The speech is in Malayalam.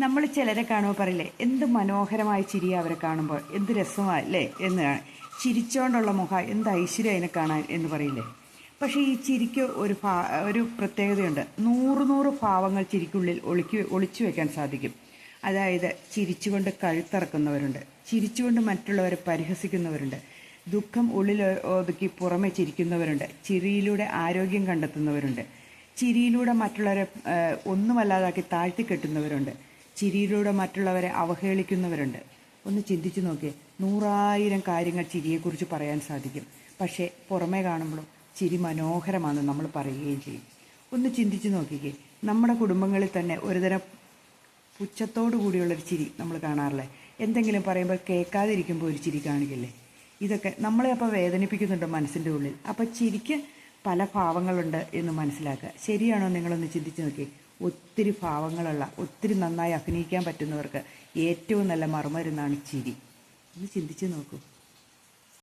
നമ്മൾ ചിലരെ കാണുമ്പോൾ പറയില്ലേ, എന്ത് മനോഹരമായ ചിരി അവരെ കാണുമ്പോൾ, എന്ത് രസമല്ലേ എന്ന്. ചിരിച്ചോണ്ടുള്ള മുഖം എന്ത് ഐശ്വര്യം അതിനെ കാണാൻ എന്ന് പറയില്ലേ. പക്ഷേ ഈ ചിരിക്ക് ഒരു പ്രത്യേകതയുണ്ട്. നൂറ് ഭാവങ്ങൾ ചിരിക്കുള്ളിൽ ഒളിച്ചു വെക്കാൻ സാധിക്കും. അതായത് ചിരിച്ചുകൊണ്ട് കഴുത്തിറക്കുന്നവരുണ്ട്, ചിരിച്ചുകൊണ്ട് മറ്റുള്ളവരെ പരിഹസിക്കുന്നവരുണ്ട്, ദുഃഖം ഉള്ളിൽ ഒതുക്കി പുറമെ ചിരിക്കുന്നവരുണ്ട്, ചിരിയിലൂടെ ആരോഗ്യം കണ്ടെത്തുന്നവരുണ്ട്, ചിരിയിലൂടെ മറ്റുള്ളവരെ ഒന്നുമല്ലാതാക്കി താഴ്ത്തി കെട്ടുന്നവരുണ്ട്, ചിരിയിലൂടെ മറ്റുള്ളവരെ അവഹേളിക്കുന്നവരുണ്ട്. ഒന്ന് ചിന്തിച്ചു നോക്കിയേ, 100,000 കാര്യങ്ങൾ ചിരിയെക്കുറിച്ച് പറയാൻ സാധിക്കും. പക്ഷേ പുറമേ കാണുമ്പോഴും ചിരി മനോഹരമാണെന്ന് നമ്മൾ പറയുകയും ചെയ്യും. ഒന്ന് ചിന്തിച്ചു നോക്കിക്കേ, നമ്മുടെ കുടുംബങ്ങളിൽ തന്നെ ഒരുതരം പുച്ഛത്തോടു കൂടിയുള്ളൊരു ചിരി നമ്മൾ കാണാറില്ലേ? എന്തെങ്കിലും പറയുമ്പോൾ കേൾക്കാതിരിക്കുമ്പോൾ ഒരു ചിരി കാണിക്കില്ലേ? ഇതൊക്കെ നമ്മളെ അപ്പോൾ വേദനിപ്പിക്കുന്നുണ്ട് മനസ്സിൻ്റെ ഉള്ളിൽ. അപ്പോൾ ചിരിക്ക് പല ഭാവങ്ങളുണ്ട് എന്ന് മനസ്സിലാക്കുക. ശരിയാണോ? നിങ്ങളൊന്ന് ചിന്തിച്ച് നോക്കി. ഒത്തിരി ഭാവങ്ങളുള്ള, ഒത്തിരി നന്നായി അഭിനയിക്കാൻ പറ്റുന്നവർക്ക് ഏറ്റവും നല്ല മറുമരുന്നാണ് ചിരി. ഒന്ന് ചിന്തിച്ച് നോക്കൂ.